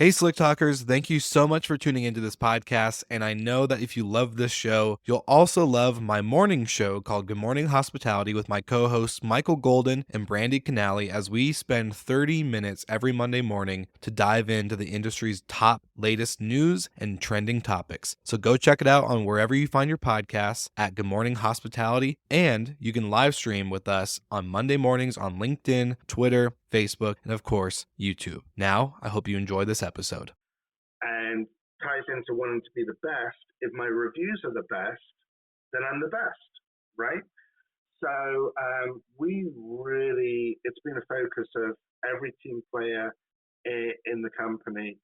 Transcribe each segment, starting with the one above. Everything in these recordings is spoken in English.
Hey, Slick Talkers, thank you so much for tuning into this podcast. And I know that if you love this show, you'll also love my morning show called Good Morning Hospitality with my co hosts Michael Golden and Brandy Canali, as we spend 30 minutes every Monday morning to dive into the industry's top latest news and trending topics. So go check it out on wherever you find your podcasts at Good Morning Hospitality. And you can live stream with us on Monday mornings on LinkedIn, Twitter, Facebook, and of course, YouTube. Now, I hope you enjoy this episode. And ties into wanting to be the best. If my reviews are the best, then I'm the best, right? So it's been a focus of every team player in the company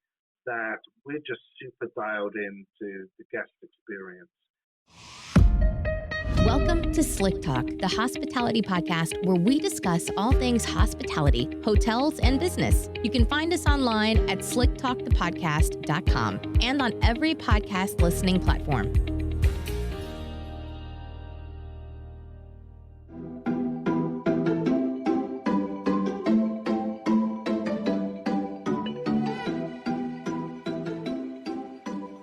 that we're just super dialed into the guest experience. Welcome to Slick Talk, the hospitality podcast where we discuss all things hospitality, hotels, and business. You can find us online at slicktalkthepodcast.com and on every podcast listening platform.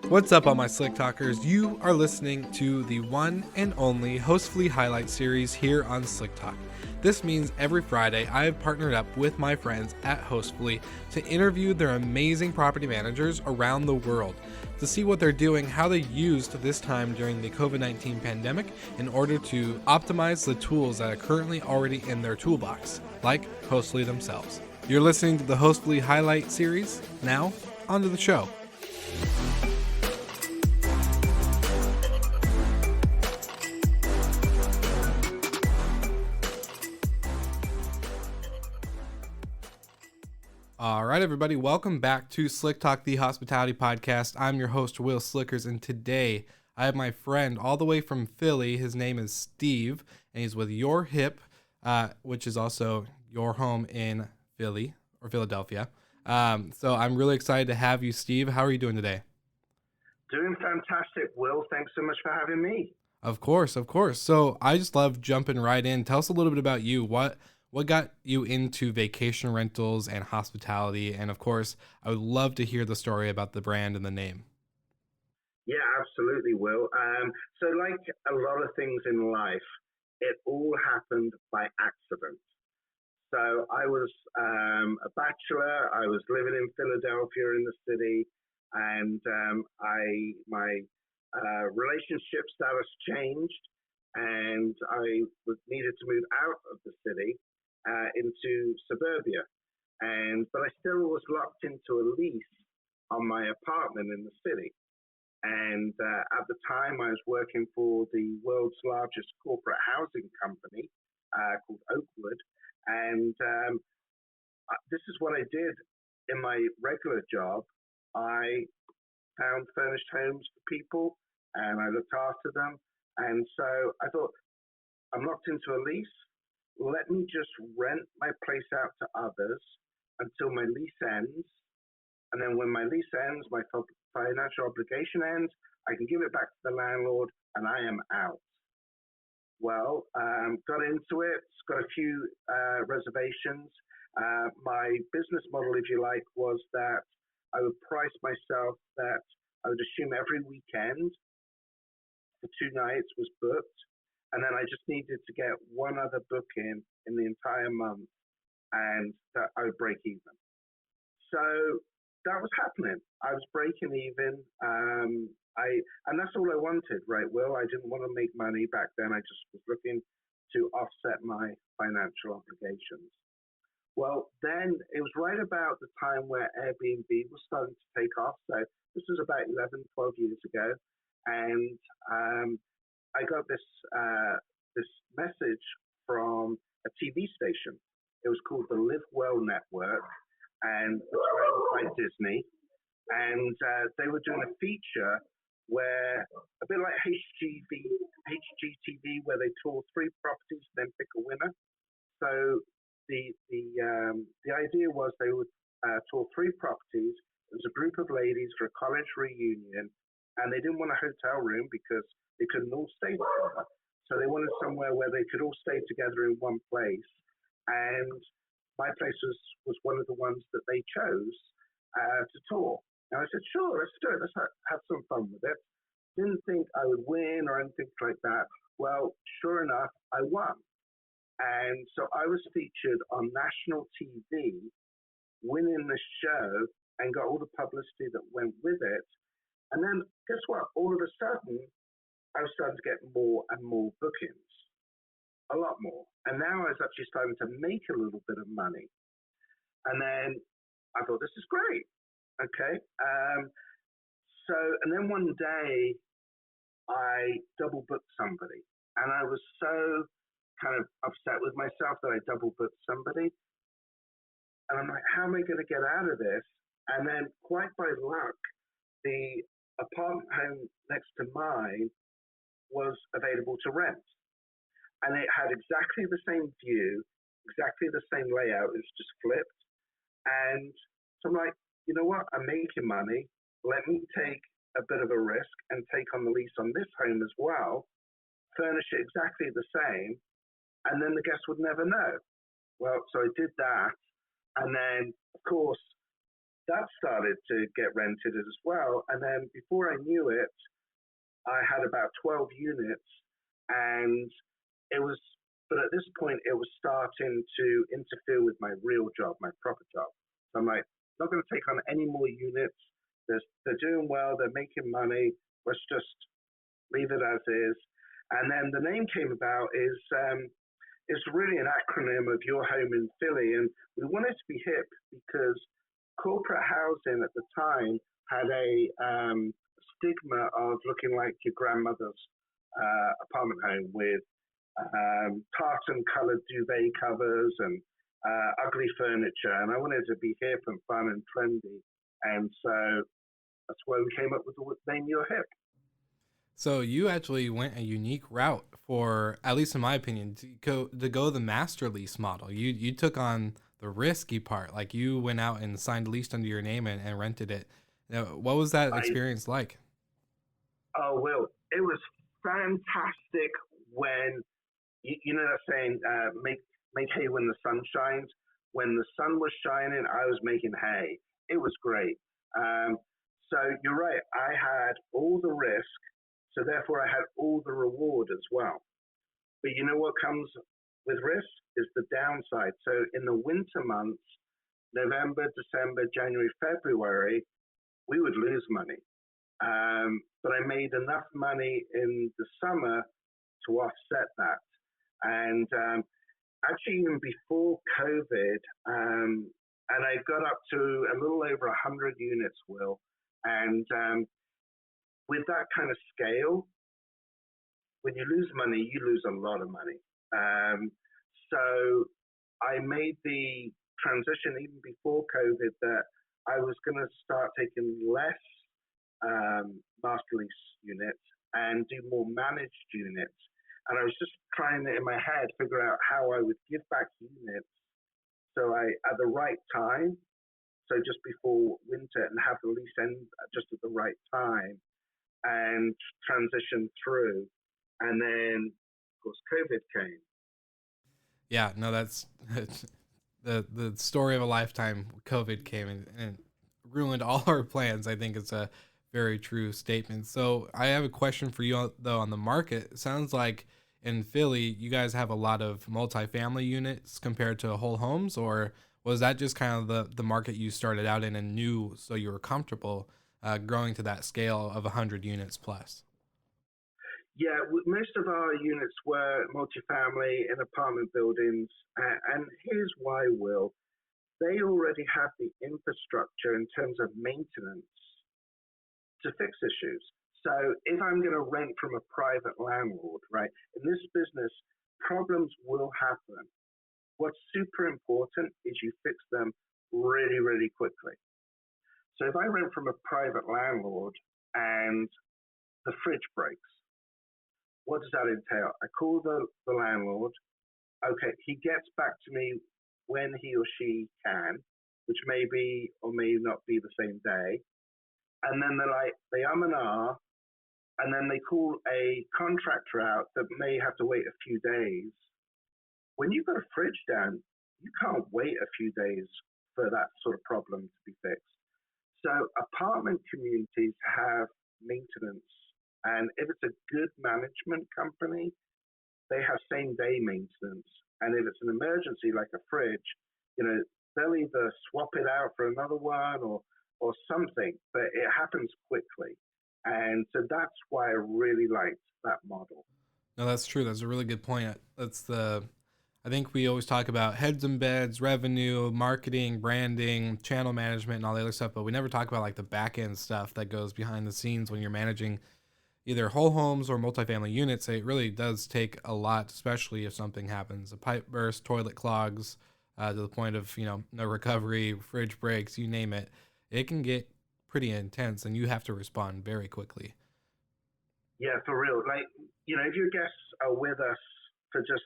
What's up, all my Slick Talkers? You are listening to the one and only Hostfully highlight series here on Slick Talk. This means every Friday I have partnered up with my friends at Hostfully to interview their amazing property managers around the world to see what they're doing, how they used this time during the COVID-19 pandemic in order to optimize the tools that are currently already in their toolbox, like Hostfully themselves. You're listening to the Hostfully highlight series. Now, onto the show. All right, everybody, welcome back to Slick Talk, the hospitality podcast. I'm your host, Will Slickers, and today I have my friend all the way from Philly. His name is Steve, and he's with UrHip, which is also your home in Philly or Philadelphia. So I'm really excited to have you, Steve. How are you doing today? Doing fantastic, Will. Thanks so much for having me. Of course. So I just love jumping right in. Tell us a little bit about you. What got you into vacation rentals and hospitality? And of course, I would love to hear the story about the brand and the name. Yeah, absolutely, Will. So like a lot of things in life, it all happened by accident. So I was a bachelor. I was living in Philadelphia in the city, and my relationship status changed, and I needed to move out of the city into suburbia, but I still was locked into a lease on my apartment in the city. And at the time, I was working for the world's largest corporate housing company called Oakwood, and this is what I did in my regular job. I found furnished homes for people, and I looked after them. And so I thought, I'm locked into a lease. Let me just rent my place out to others until my lease ends. And then when my lease ends, my financial obligation ends, I can give it back to the landlord and I am out. Well, got into it, got a few reservations. My business model, if you like, was that I would price myself that I would assume every weekend for 2 nights was booked. And then I just needed to get one other booking in the entire month, and that I would break even. So that was happening. I was breaking even. And that's all I wanted, right, Will? I didn't want to make money back then. I just was looking to offset my financial obligations. Well, then it was right about the time where Airbnb was starting to take off. So this was about 11, 12 years ago. And I got this message from a TV station. It was called the Live Well Network, and it was run by Disney. And they were doing a feature where, a bit like HGTV, where they tour 3 properties and then pick a winner. So the idea was they would tour 3 properties. It was a group of ladies for a college reunion, and they didn't want a hotel room because they couldn't all stay together. So they wanted somewhere where they could all stay together in one place. And my place was one of the ones that they chose. to tour. And I said, sure, let's do it. Let's have some fun with it. Didn't think I would win or anything like that. Well, sure enough, I won. And so I was featured on national TV, winning the show, and got all the publicity that went with it. And then guess what? All of a sudden, I was starting to get more and more bookings, a lot more. And now I was actually starting to make a little bit of money. And then I thought, this is great. Okay. And then one day I double booked somebody, and I was so kind of upset with myself that I double booked somebody. And I'm like, how am I going to get out of this? And then quite by luck, the apartment home next to mine was available to rent. And it had exactly the same view, exactly the same layout. It was just flipped. And so I'm like, you know what? I'm making money. Let me take a bit of a risk and take on the lease on this home as well, furnish it exactly the same, and then the guests would never know. Well, so I did that. And then, of course, that started to get rented as well. And then before I knew it, I had about 12 units, and but at this point, it was starting to interfere with my real job, my proper job. So I'm like, not going to take on any more units. They're doing well. They're making money. Let's just leave it as is. And then the name came about is it's really an acronym of Your Home in Philly. And we wanted to be hip because corporate housing at the time had a stigma of looking like your grandmother's apartment home with tartan-colored duvet covers and ugly furniture. And I wanted to be hip and fun and trendy. And so that's why we came up with the name UrHip. So you actually went a unique route for, at least in my opinion, to go the master lease model. You took on the risky part. Like you went out and signed a lease under your name and rented it. Now, what was that experience like? Oh, well, it was fantastic when, you know that saying, make hay when the sun shines. When the sun was shining, I was making hay. It was great. So you're right. I had all the risk, so therefore I had all the reward as well. But you know what comes with risk is the downside. So in the winter months, November, December, January, February, we would lose money. But I made enough money in the summer to offset that. And actually, even before COVID, and I got up to a little over 100 units, Will. And with that kind of scale, when you lose money, you lose a lot of money. So I made the transition even before COVID that I was going to start taking less master lease units and do more managed units. And I was just trying to, in my head, figure out how I would give back units so I, at the right time, so just before winter, and have the lease end just at the right time and transition through. And then, of course, COVID came. Yeah, no, that's the story of a lifetime. COVID came and ruined all our plans. I think it's a very true statement. So I have a question for you though on the market. It sounds like in Philly, you guys have a lot of multifamily units compared to whole homes, or was that just kind of the market you started out in and knew so you were comfortable growing to that scale of 100 units plus? Yeah, most of our units were multifamily in apartment buildings. And here's why, Will. They already have the infrastructure in terms of maintenance to fix issues. So if I'm going to rent from a private landlord, right, in this business, problems will happen. What's super important is you fix them really, really quickly. So if I rent from a private landlord and the fridge breaks, what does that entail? I call the landlord. Okay, he gets back to me when he or she can, which may be or may not be the same day. And then they and ah, and then they call a contractor out that may have to wait a few days. When you've got a fridge down, you can't wait a few days for that sort of problem to be fixed. So apartment communities have maintenance, and if it's a good management company, they have same day maintenance. And if it's an emergency like a fridge, you know, they'll either swap it out for another one or something, but it happens quickly. And so that's why I really liked that model. No, that's true. That's a really good point. I think we always talk about heads and beds, revenue, marketing, branding, channel management, and all the other stuff, but we never talk about like the back end stuff that goes behind the scenes when you're managing either whole homes or multifamily units. It really does take a lot, especially if something happens, a pipe burst, toilet clogs, to the point of, no recovery, fridge breaks, you name it. It can get pretty intense and you have to respond very quickly. Yeah, for real. Like, if your guests are with us for just,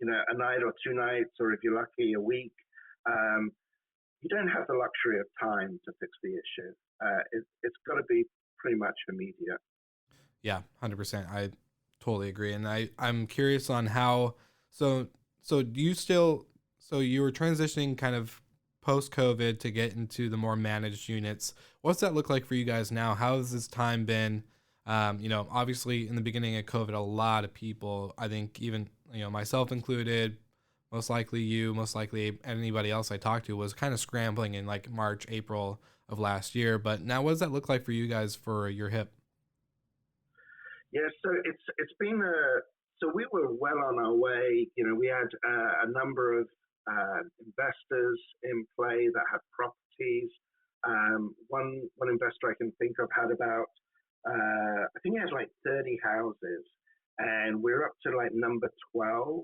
a night or 2 nights, or if you're lucky, a week, you don't have the luxury of time to fix the issue. It's got to be pretty much immediate. Yeah, 100%. I totally agree. And I'm curious on how, so do you still, so you were transitioning kind of post COVID to get into the more managed units. What's that look like for you guys now? How has this time been? Obviously in the beginning of COVID, a lot of people, I think even, myself included, most likely you, most likely anybody else I talked to, was kind of scrambling in like March, April of last year. But now what does that look like for you guys for UrHip? Yeah, so it's been so we were well on our way. We had a number of investors in play that had properties. One investor I can think of had about I think he has like 30 houses, and we're up to like number 12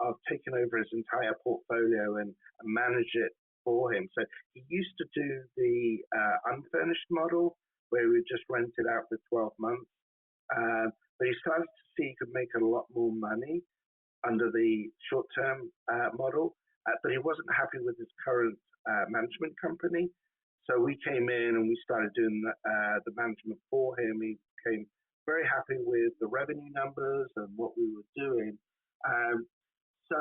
of taking over his entire portfolio and manage it for him. So he used to do the unfurnished model where we just rent it out for 12 months. But he started to see he could make a lot more money under the short-term model, but he wasn't happy with his current management company. So we came in and we started doing the management for him. He became very happy with the revenue numbers and what we were doing. So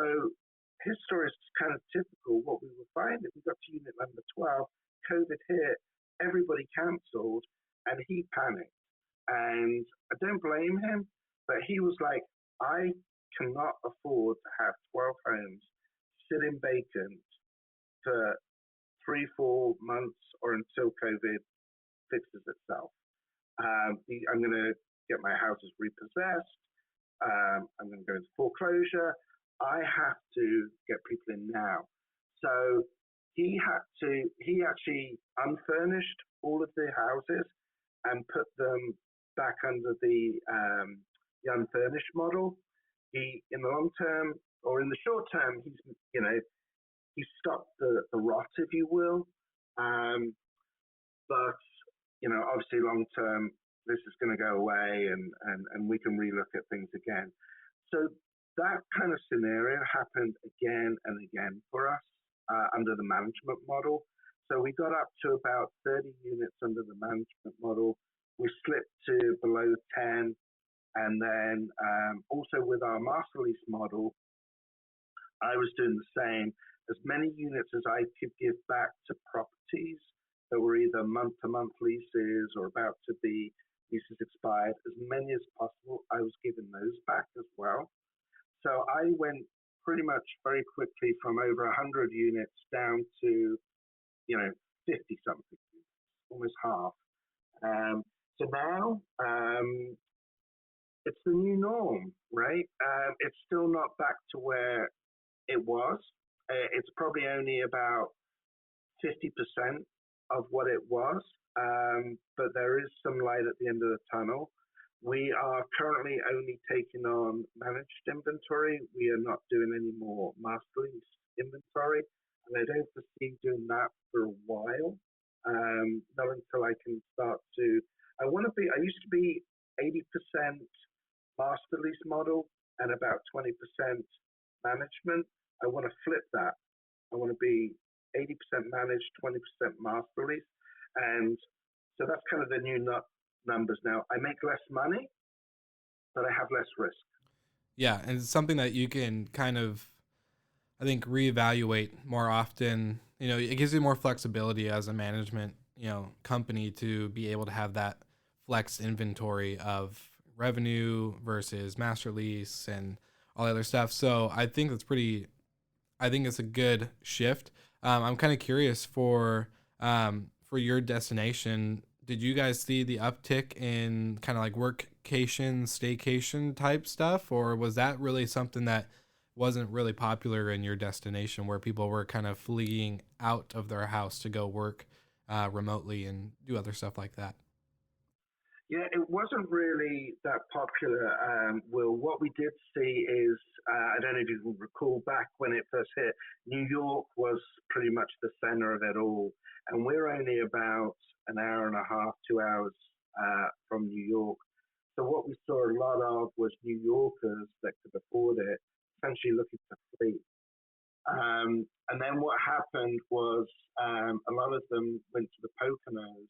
his story is kind of typical. What we were finding, we got to unit number 12, COVID hit, everybody cancelled, and he panicked. And I don't blame him, but he was like, I cannot afford to have 12 homes sitting vacant for 3-4 months or until COVID fixes itself. I'm going to get my houses repossessed. I'm going to go into foreclosure. I have to get people in now. So he actually unfurnished all of the houses and put them back under the unfurnished model. He, in the long term or in the short term, he stopped the rot, if you will. But obviously, long term, this is going to go away, and we can relook at things again. So that kind of scenario happened again and again for us under the management model. So we got up to about 30 units under the management model. We slipped to below 10. And then also with our master lease model, I was doing the same. As many units as I could give back to properties that were either month-to-month leases or about to be leases expired, as many as possible, I was giving those back as well. So I went pretty much very quickly from over 100 units down to, 50-something units, almost half. So now it's the new norm, right? It's still not back to where it was. It's probably only about 50% of what it was, but there is some light at the end of the tunnel. We are currently only taking on managed inventory. We are not doing any more master lease inventory, and I don't foresee doing that for a while. Not until I can start to. I used to be 80% master lease model and about 20% management. I want to flip that. I want to be 80% managed, 20% master lease. And so that's kind of the new numbers now. I make less money, but I have less risk. Yeah, and it's something that you can kind of, I think, reevaluate more often. It gives you more flexibility as a management, company to be able to have that flex inventory of revenue versus master lease and all the other stuff. So I think it's a good shift. I'm kind of curious for your destination. Did you guys see the uptick in kind of like workcation, staycation type stuff, or was that really something that wasn't really popular in your destination, where people were kind of fleeing out of their house to go work remotely and do other stuff like that? Yeah, it wasn't really that popular. Will, what we did see is, I don't know if you can recall back when it first hit, New York was pretty much the center of it all. And we're only about an hour and a half, 2 hours from New York. So what we saw a lot of was New Yorkers that could afford it, essentially looking to flee. And then what happened was a lot of them went to the Poconos,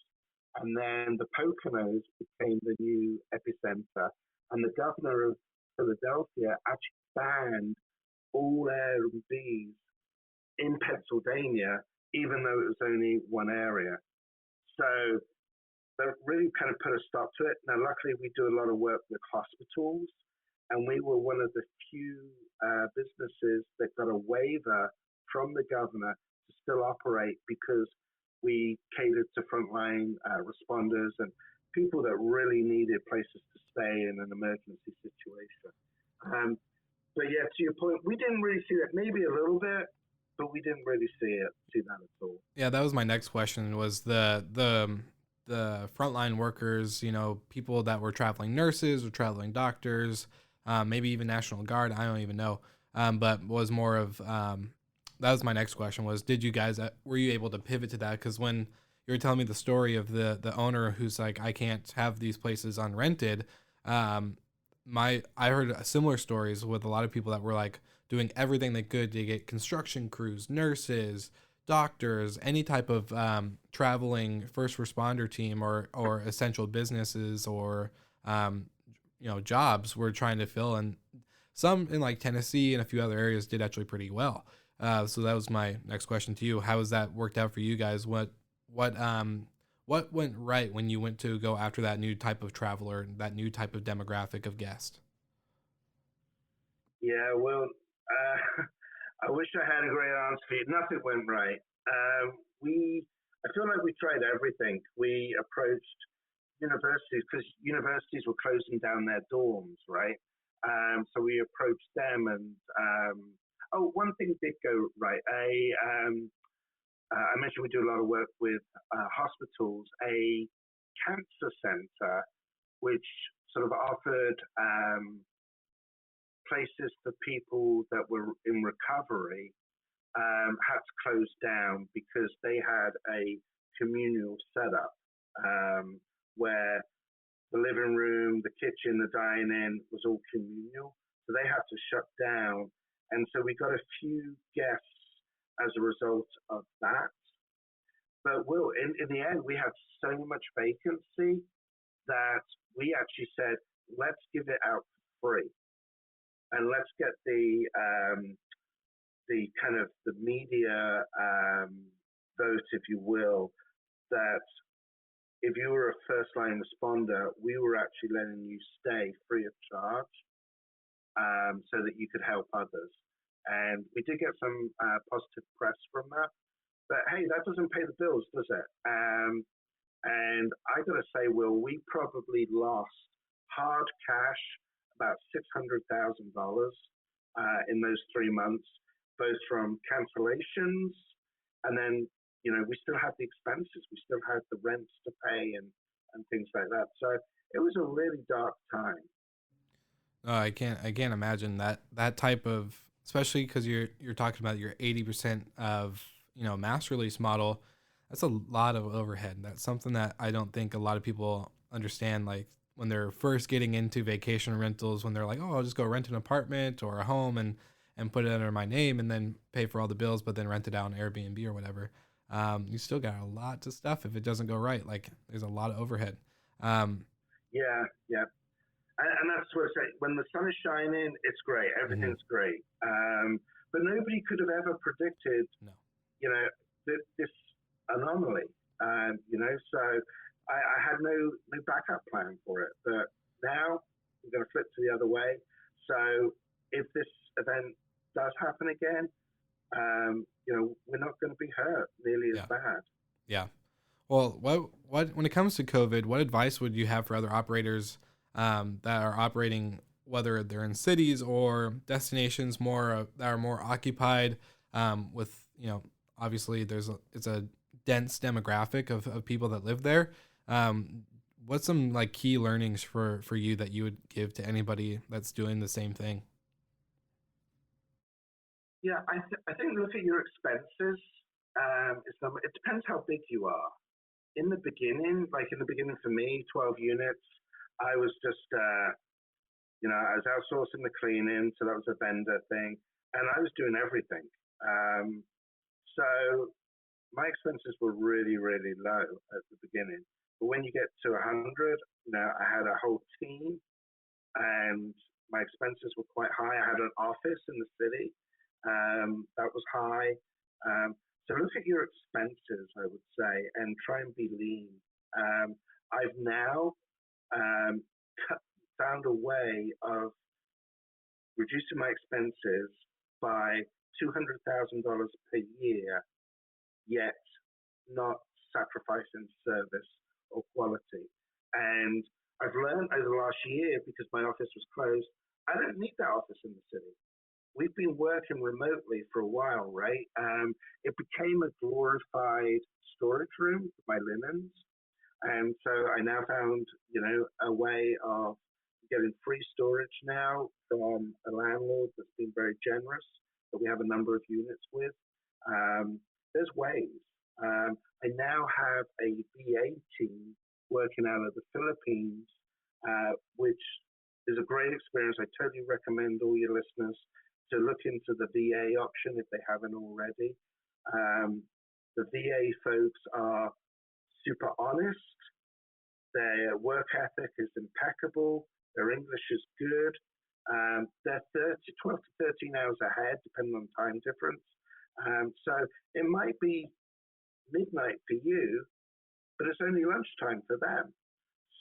and then the Poconos became the new epicenter. And the governor of Philadelphia actually banned all Airbnbs in Pennsylvania, even though it was only one area. So that really kind of put a stop to it. Now, luckily, we do a lot of work with hospitals, and we were one of the few businesses that got a waiver from the governor to still operate, because we catered to frontline responders and people that really needed places to stay in an emergency situation. But yeah, to your point, we didn't really see that. Maybe a little bit, but we didn't really see that at all. Yeah, that was my next question. Was the frontline workers, people that were traveling nurses or traveling doctors, maybe even National Guard. I don't even know. But was more of that was my next question. Was, did you guys were you able to pivot to that? Because when you were telling me the story of the owner who's like, I can't have these places unrented. I heard similar stories with a lot of people that were like doing everything they could to get construction crews, nurses, doctors, any type of traveling first responder team or essential businesses or jobs were trying to fill, and some in like Tennessee and a few other areas did actually pretty well. So that was my next question to you. How has that worked out for you guys? What went right when you went to go after that new type of traveler, that new type of demographic of guest? Yeah, well, I wish I had a great answer for you. Nothing went right. I feel like we tried everything. We approached universities, because universities were closing down their dorms, right? So we approached them, and one thing did go right. I mentioned we do a lot of work with hospitals. A cancer center, which sort of offered places for people that were in recovery, had to close down because they had a communal setup where the living room, the kitchen, the dining was all communal. So they had to shut down. And so we got a few guests as a result of that. But in the end, we had so much vacancy that we actually said, let's give it out for free. And let's get the kind of the media vote, if you will, that if you were a first line responder, we were actually letting you stay free of charge, so that you could help others. And we did get some positive press from that. But hey, that doesn't pay the bills, does it? And I got to say, Will, we probably lost hard cash about $600,000 in those 3 months, both from cancellations, and then we still had the expenses, we still had the rents to pay and things like that. So it was a really dark time. I can't imagine that type of, especially because you're talking about your 80% of mass release model. That's a lot of overhead. That's something that I don't think a lot of people understand. Like when they're first getting into vacation rentals, when they're like, oh, I'll just go rent an apartment or a home and put it under my name and then pay for all the bills, but then rent it out on Airbnb or whatever. You still got a lot of stuff if it doesn't go right. Like there's a lot of overhead. Yeah. And that's what I say. When the sun is shining, it's great. Everything's great. But nobody could have ever predicted, this anomaly. So I had no backup plan for it. But now we're going to flip to the other way. So if this event does happen again, we're not going to be hurt nearly as Yeah. bad. Yeah. Well, what when it comes to COVID, what advice would you have for other operators that are operating, whether they're in cities or destinations that are more occupied, with, obviously it's a dense demographic of people that live there. Um, what's some like key learnings for you that you would give to anybody that's doing the same thing? Yeah, I think look at your expenses. It depends how big you are. In the beginning for me, 12 units, I was just, I was outsourcing the cleaning, so that was a vendor thing, and I was doing everything. So my expenses were really, really low at the beginning. But when you get to 100, I had a whole team, and my expenses were quite high. I had an office in the city that was high. So look at your expenses, I would say, and try and be lean. I've now um, found a way of reducing my expenses by $200,000 per year, yet not sacrificing service or quality. And I've learned over the last year, because my office was closed, I don't need that office in the city. We've been working remotely for a while, right? It became a glorified storage room for my linens. And so I now found, a way of getting free storage now from a landlord that's been very generous, that we have a number of units with. There's ways. I now have a VA team working out of the Philippines, which is a great experience. I totally recommend all your listeners to look into the VA option if they haven't already. The VA folks are super honest. Their work ethic is impeccable. Their English is good. They're 12 to 13 hours ahead, depending on time difference. So it might be midnight for you, but it's only lunchtime for them.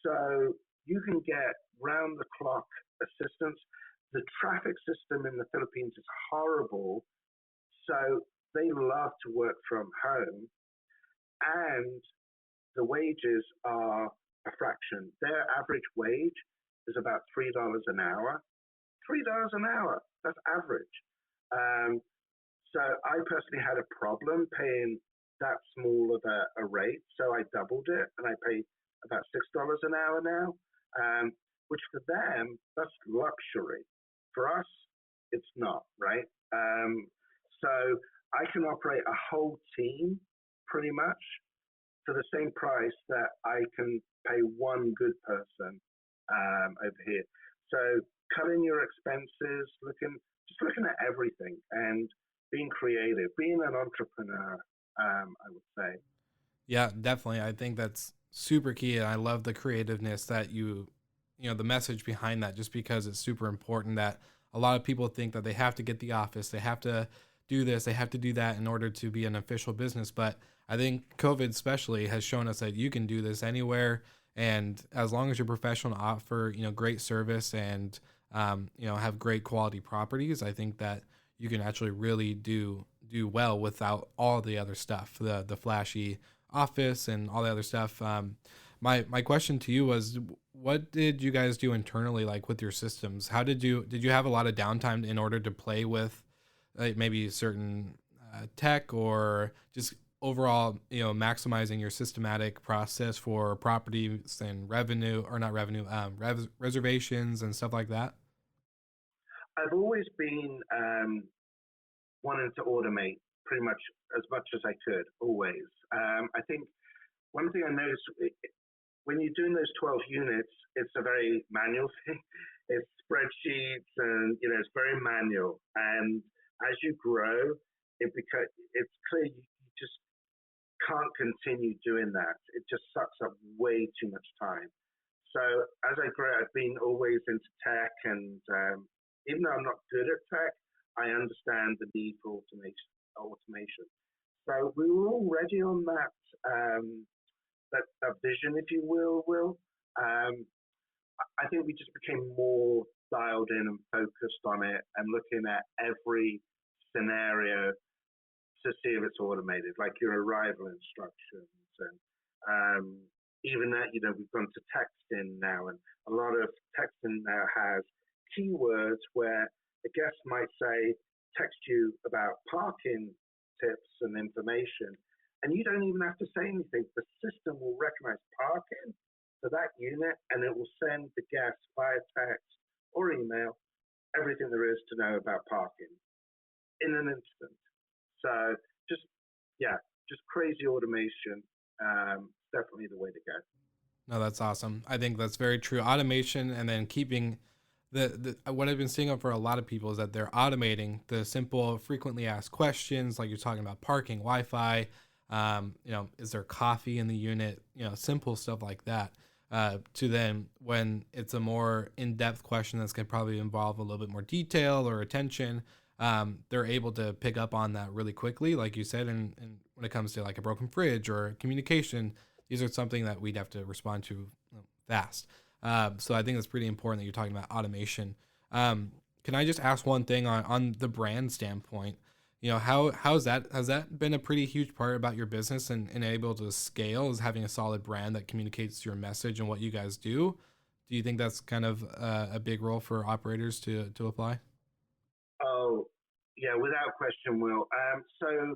So you can get round the clock assistance. The traffic system in the Philippines is horrible, so they love to work from home, and the wages are a fraction. Their average wage is about $3 an hour. $3 an hour, that's average. So I personally had a problem paying that small of a rate, so I doubled it, and I pay about $6 an hour now, which for them, that's luxury. For us, it's not, right? So I can operate a whole team pretty much for the same price that I can pay one good person over here. So cutting your expenses, looking at everything, and being creative, being an entrepreneur, I would say. Yeah, definitely. I think that's super key. And I love the creativeness that the message behind that, just because it's super important that a lot of people think that they have to get the office, they have to do this, they have to do that in order to be an official business. But I think COVID especially has shown us that you can do this anywhere. And as long as you're professional and offer, great service and, have great quality properties, I think that you can actually really do well without all the other stuff, the flashy office and all the other stuff. My question to you was, what did you guys do internally, like with your systems? How did you have a lot of downtime in order to play with maybe certain tech, or just overall, maximizing your systematic process for properties and revenue, or not revenue, reservations and stuff like that? I've always been wanting to automate pretty much as I could, always. I think one thing I noticed, when you're doing those 12 units, it's a very manual thing. It's spreadsheets, and it's very manual. And as you grow, it's clear you just can't continue doing that. It just sucks up way too much time. So as I grow, I've been always into tech, and even though I'm not good at tech, I understand the need for automation. So we were already on that vision, if you will. Um, I think we just became more dialed in and focused on it and looking at every scenario to see if it's automated, like your arrival instructions and even that, we've gone to texting now, and a lot of texting now has keywords where the guest might say, text you about parking tips and information, and you don't even have to say anything. The system will recognize parking for that unit, and it will send the guest via text or email everything there is to know about parking in an instant. So just crazy automation. Definitely the way to go. No, that's awesome. I think that's very true. Automation, and then keeping the what I've been seeing for a lot of people is that they're automating the simple, frequently asked questions, like you're talking about parking, Wi-Fi. Is there coffee in the unit? Simple stuff like that. To then when it's a more in-depth question that's going to probably involve a little bit more detail or attention, they're able to pick up on that really quickly, like you said. And when it comes to like a broken fridge or communication, these are something that we'd have to respond to fast. So I think it's pretty important that you're talking about automation. Can I just ask one thing on the brand standpoint? Has that been a pretty huge part about your business and able to scale, is having a solid brand that communicates your message and what you guys do? Do you think that's kind of a big role for operators to apply? Oh, yeah, without question, Will. So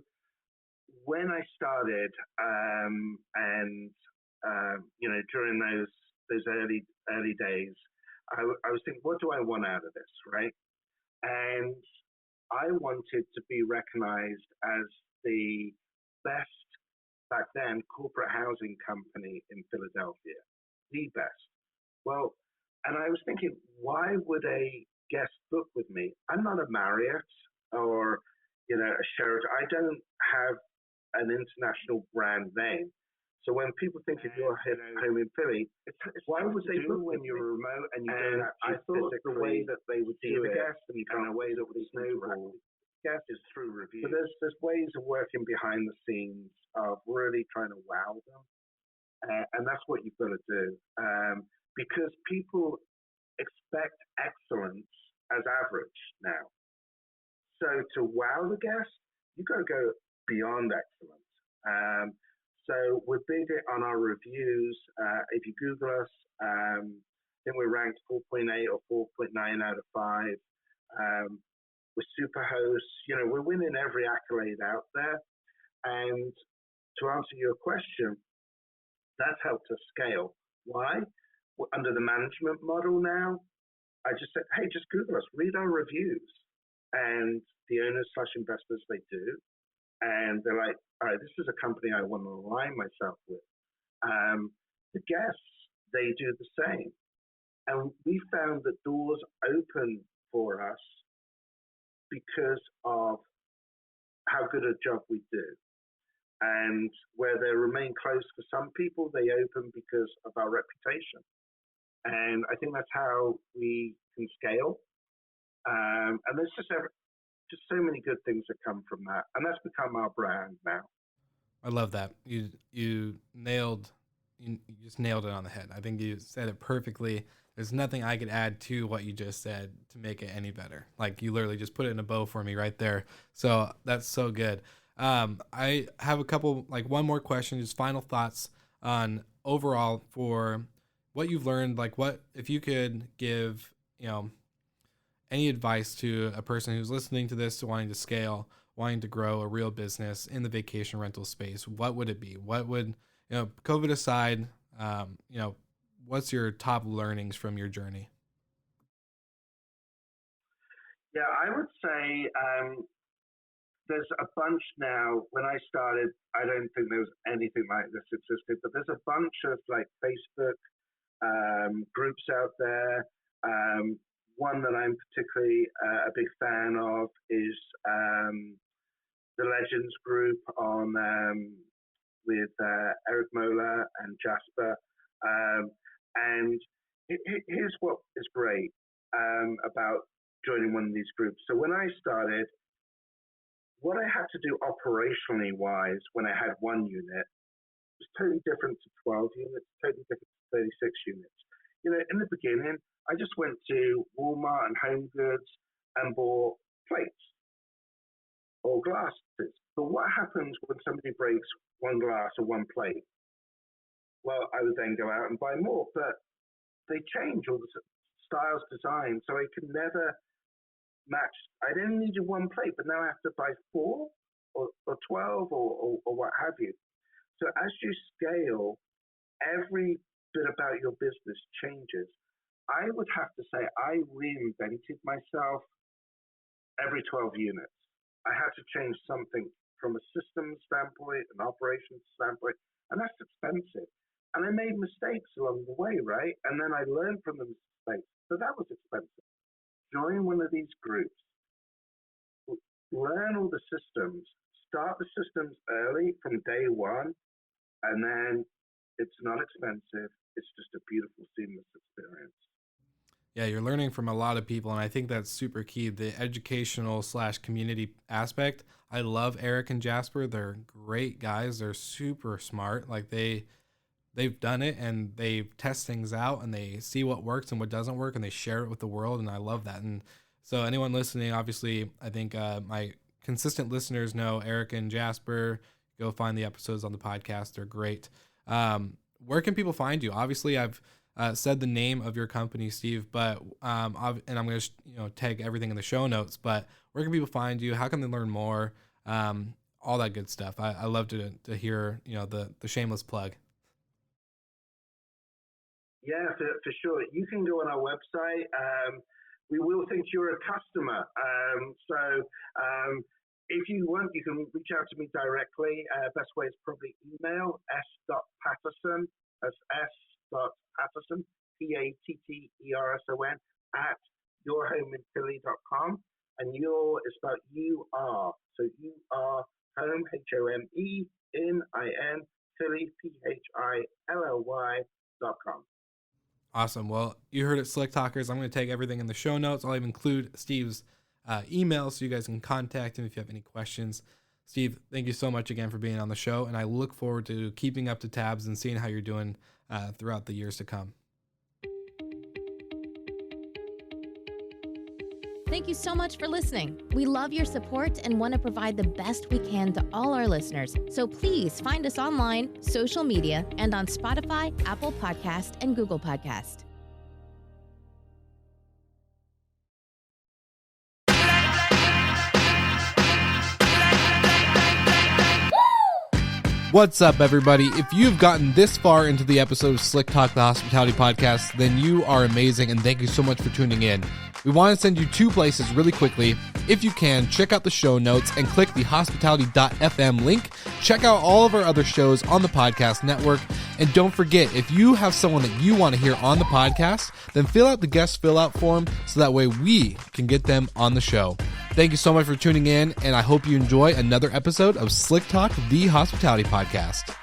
when I started, and during those early days, I was thinking, what do I want out of this, right? And I wanted to be recognized as the best back then corporate housing company in Philadelphia, the best. Well, and I was thinking, why would a guest book with me? I'm not a Marriott or a Sheraton. I don't have an international brand name. So when people think of UrHip home in Philly, why would they book when you're remote and you don't actually? I thought the way that they would do it, and a way that would snowball, guest is through reviews. So there's ways of working behind the scenes of really trying to wow them, and that's what you've got to do, because people expect excellence as average now. So to wow the guest, you've got to go beyond excellence. So we're big on our reviews. If you Google us, I think we're ranked 4.8 or 4.9 out of 5. We're super hosts. We're winning every accolade out there. And to answer your question, that's helped us scale. Why? We're under the management model now. I just said, hey, just Google us, read our reviews. And the owners/investors, they do. And they're like, all right, this is a company I want to align myself with. The guests, they do the same. And we found that doors open for us because of how good a job we do. And where they remain closed for some people, they open because of our reputation. And I think that's how we can scale. And there's just so many good things that come from that, and that's become our brand now. I love that. You just nailed it on the head. I think you said it perfectly. There's nothing I could add to what you just said to make it any better. Like, you literally just put it in a bow for me right there. So that's so good. I have one more question, just final thoughts on overall for what you've learned. Like, what if you could give, any advice to a person who's listening to this, wanting to scale, wanting to grow a real business in the vacation rental space, what would it be? What would, COVID aside, what's your top learnings from your journey? Yeah, I would say there's a bunch now. When I started, I don't think there was anything like this existed, but there's a bunch of like Facebook groups out there. One that I'm particularly a big fan of is the Legends group on with Eric Mola and Jasper. And here's what is great. about joining one of these groups. So when I started, what I had to do operationally wise when I had one unit was totally different to 12 units, totally different to 36 units. In the beginning, I just went to Walmart and Home Goods and bought plates or glasses. But what happens when somebody breaks one glass or one plate? Well, I would then go out and buy more, but they change all the styles, designs, so I could never match. I didn't need one plate, but now I have to buy 4 or 12 or what have you. So as you scale, every bit about your business changes. I would have to say I reinvented myself every 12 units. I had to change something from a systems standpoint, an operations standpoint, and that's expensive. And I made mistakes along the way, right? And then I learned from the mistakes. So that was expensive. Join one of these groups, learn all the systems, start the systems early from day one, and then it's not expensive. It's just a beautiful, seamless experience. Yeah, you're learning from a lot of people, and I think that's super key, the educational / community aspect. I love Eric and Jasper. They're great guys. They're super smart. Like they've done it, and they test things out, and they see what works and what doesn't work, and they share it with the world, and I love that. And so anyone listening, obviously, I think my consistent listeners know Eric and Jasper. Go find the episodes on the podcast. They're great. Where can people find you? Obviously, I've said the name of your company, Steve, but and I'm going to tag everything in the show notes. But where can people find you? How can they learn more? All that good stuff. I love to hear the shameless plug. Yeah, for sure. You can go on our website. We will think you're a customer. If you want, you can reach out to me directly. Best way is probably email s.patterson, that's s.patterson, Patterson, at yourhomeinphilly.com. And your is spelled UR. So UR home, HOME, in Philly, PHILLY.com. Awesome. Well, you heard it, Slick Talkers. I'm going to take everything in the show notes. I'll even include Steve's email so you guys can contact him if you have any questions. Steve, thank you so much again for being on the show, and I look forward to keeping up to tabs and seeing how you're doing throughout the years to come. Thank you so much for listening. We love your support and want to provide the best we can to all our listeners. So please find us online, social media, and on Spotify, Apple Podcast, and Google Podcast. What's up, everybody? If you've gotten this far into the episode of Slick Talk, the Hospitality Podcast, then you are amazing, and thank you so much for tuning in. We want to send you 2 places really quickly. If you can, check out the show notes and click the hospitality.fm link. Check out all of our other shows on the podcast network. And don't forget, if you have someone that you want to hear on the podcast, then fill out the guest fill out form so that way we can get them on the show. Thank you so much for tuning in, and I hope you enjoy another episode of Slick Talk, the Hospitality Podcast.